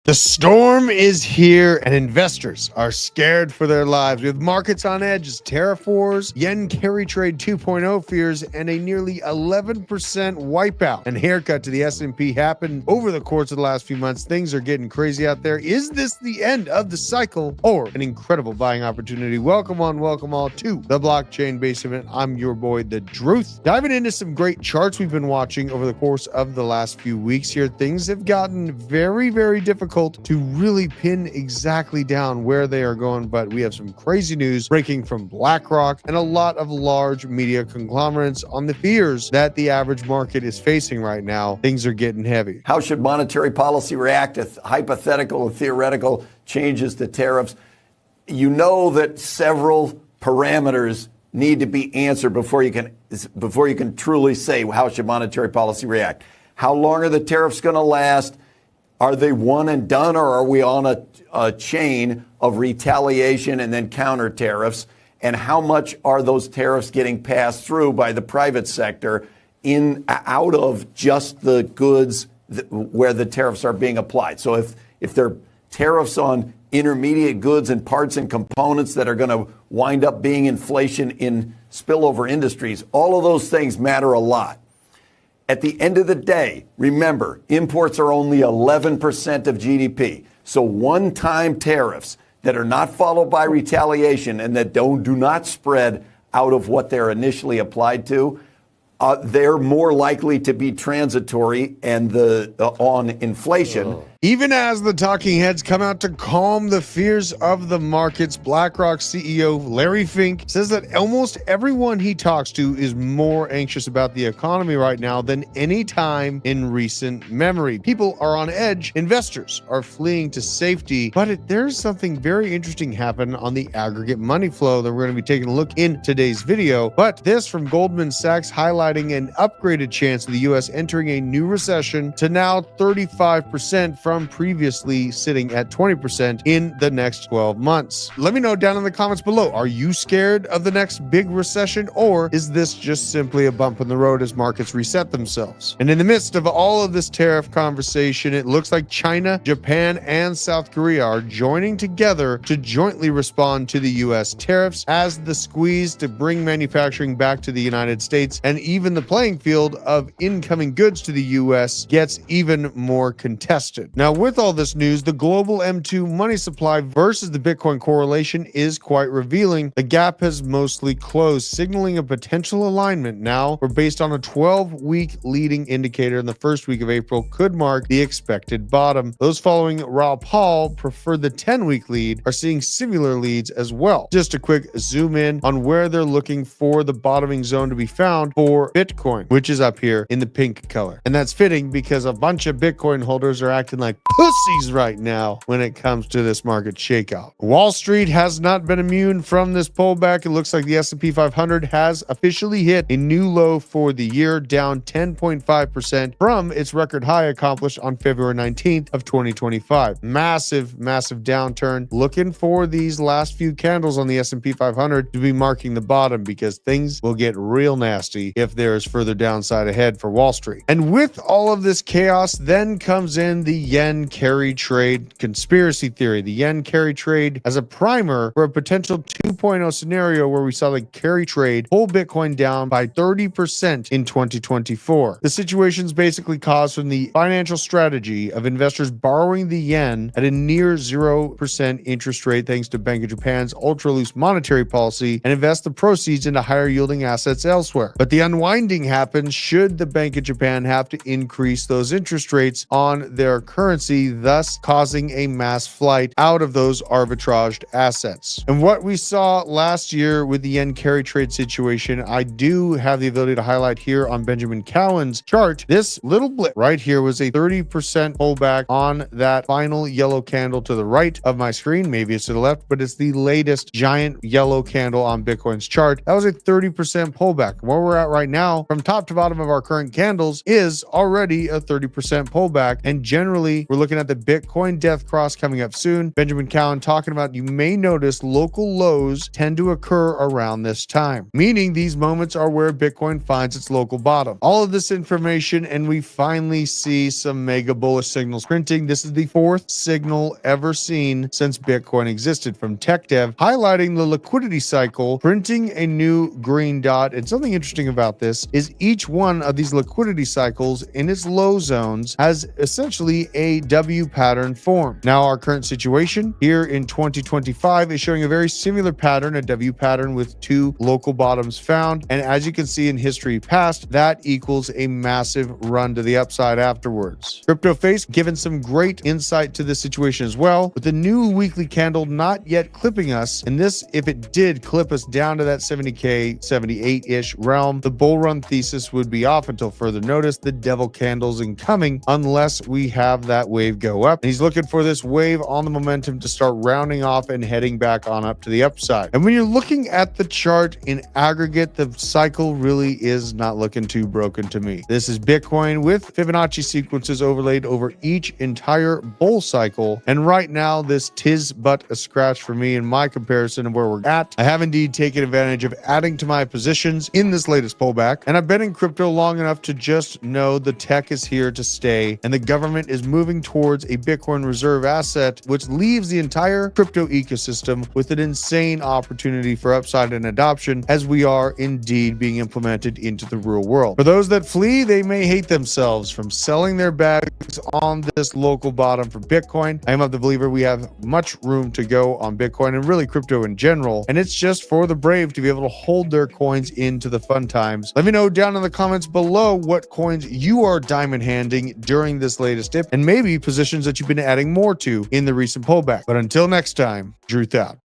The storm is here and investors are scared for their lives with markets on edge as tariff wars, yen carry trade 2.0 fears, and a nearly 11% wipeout and haircut to the S&P happened over the course of the last few months. Things are getting crazy out there. Is this the end of the cycle or an incredible buying opportunity? Welcome all to the Blockchain Basement. I'm your boy, the Druth. Diving into some great charts we've been watching over the course of the last few weeks here. Things have gotten very difficult to really pin exactly down where they are going, but we have some crazy news breaking from BlackRock and a lot of large media conglomerates on the fears that the average market is facing right now. Things are getting heavy. How should monetary policy react to hypothetical and theoretical changes to tariffs? You know that several parameters need to be answered before you can truly say how should monetary policy react. How long are the tariffs going to last? Are they one and done, or are we on a chain of retaliation and then counter tariffs? And how much are those tariffs getting passed through by the private sector out of just the goods where the tariffs are being applied? So if they're tariffs on intermediate goods and parts and components that are going to wind up being inflation in spillover industries, all of those things matter a lot. At the end of the day, remember, imports are only 11% of GDP. So one-time tariffs that are not followed by retaliation and that do not spread out of what they're initially applied to, they're more likely to be transitory and on inflation. Even as the talking heads come out to calm the fears of the markets, BlackRock CEO Larry Fink says that almost everyone he talks to is more anxious about the economy right now than any time in recent memory. People are on edge. Investors are fleeing to safety. But there's something very interesting happening on the aggregate money flow that we're going to be taking a look in today's video. But this from Goldman Sachs highlighting an upgraded chance of the U.S. entering a new recession to now 35% from previously sitting at 20% in the next 12 months. Let me know down in the comments below. Are you scared of the next big recession, or is this just simply a bump in the road as markets reset themselves? And in the midst of all of this tariff conversation, it looks like China, Japan, and South Korea are joining together to jointly respond to the U.S. tariffs as the squeeze to bring manufacturing back to the United States and even the playing field of incoming goods to the U.S. gets even more contested. Now, with all this news, the global M2 money supply versus the Bitcoin correlation is quite revealing. The gap has mostly closed, signaling a potential alignment now, where based on a 12-week leading indicator in the first week of April could mark the expected bottom. Those following Raw Paul prefer the 10-week lead are seeing similar leads as well. Just a quick zoom in on where they're looking for the bottoming zone to be found for Bitcoin, which is up here in the pink color. And that's fitting because a bunch of Bitcoin holders are acting like pussies right now when it comes to this market shakeout. Wall Street has not been immune from this pullback. It looks like the S&P 500 has officially hit a new low for the year, down 10.5% from its record high accomplished on February 19th of 2025. Massive downturn. Looking for these last few candles on the S&P 500 to be marking the bottom, because things will get real nasty if there is further downside ahead for Wall Street. And with all of this chaos, then comes in the yen carry trade conspiracy theory. The yen carry trade as a primer for a potential 2.0 scenario where we saw the carry trade pull Bitcoin down by 30% in 2024. The situation's basically caused from the financial strategy of investors borrowing the yen at a near 0% interest rate thanks to Bank of Japan's ultra-loose monetary policy and invest the proceeds into higher yielding assets elsewhere. But the unwinding happens should the Bank of Japan have to increase those interest rates on their currency, thus causing a mass flight out of those arbitraged assets. And what we saw last year with the yen carry trade situation, I do have the ability to highlight here on Benjamin Cowan's chart. This little blip right here was a 30% pullback on that final yellow candle to the right of my screen. Maybe it's to the left, but it's the latest giant yellow candle on Bitcoin's chart. That was a 30% pullback. Where we're at right now, from top to bottom of our current candles, is already a 30% pullback, and generally finally, we're looking at the Bitcoin death cross coming up soon. Benjamin Cowan talking about you may notice local lows tend to occur around this time, meaning these moments are where Bitcoin finds its local bottom. All of this information, and we finally see some mega bullish signals printing. This is the fourth signal ever seen since Bitcoin existed from TechDev, highlighting the liquidity cycle, printing a new green dot. And something interesting about this is each one of these liquidity cycles in its low zones has essentially a W pattern form. Now, our current situation here in 2025 is showing a very similar pattern, a W pattern with two local bottoms found. And as you can see in history past, that equals a massive run to the upside afterwards. CryptoFace given some great insight to this situation as well, with the new weekly candle not yet clipping us. And this, if it did clip us down to that 70K, 78-ish realm, the bull run thesis would be off until further notice. The devil candles incoming unless we have that wave go up. And he's looking for this wave on the momentum to start rounding off and heading back on up to the upside. And when you're looking at the chart in aggregate, the cycle really is not looking too broken to me. This is Bitcoin with Fibonacci sequences overlaid over each entire bull cycle. And right now, this tis but a scratch for me in my comparison of where we're at. I have indeed taken advantage of adding to my positions in this latest pullback. And I've been in crypto long enough to just know the tech is here to stay. And the government is moving towards a Bitcoin reserve asset, which leaves the entire crypto ecosystem with an insane opportunity for upside and adoption as we are indeed being implemented into the real world. For those that flee, they may hate themselves from selling their bags on this local bottom for Bitcoin. I am of the believer we have much room to go on Bitcoin and really crypto in general. And it's just for the brave to be able to hold their coins into the fun times. Let me know down in the comments below what coins you are diamond handing during this latest dip and maybe positions that you've been adding more to in the recent pullback. But until next time, Druth out.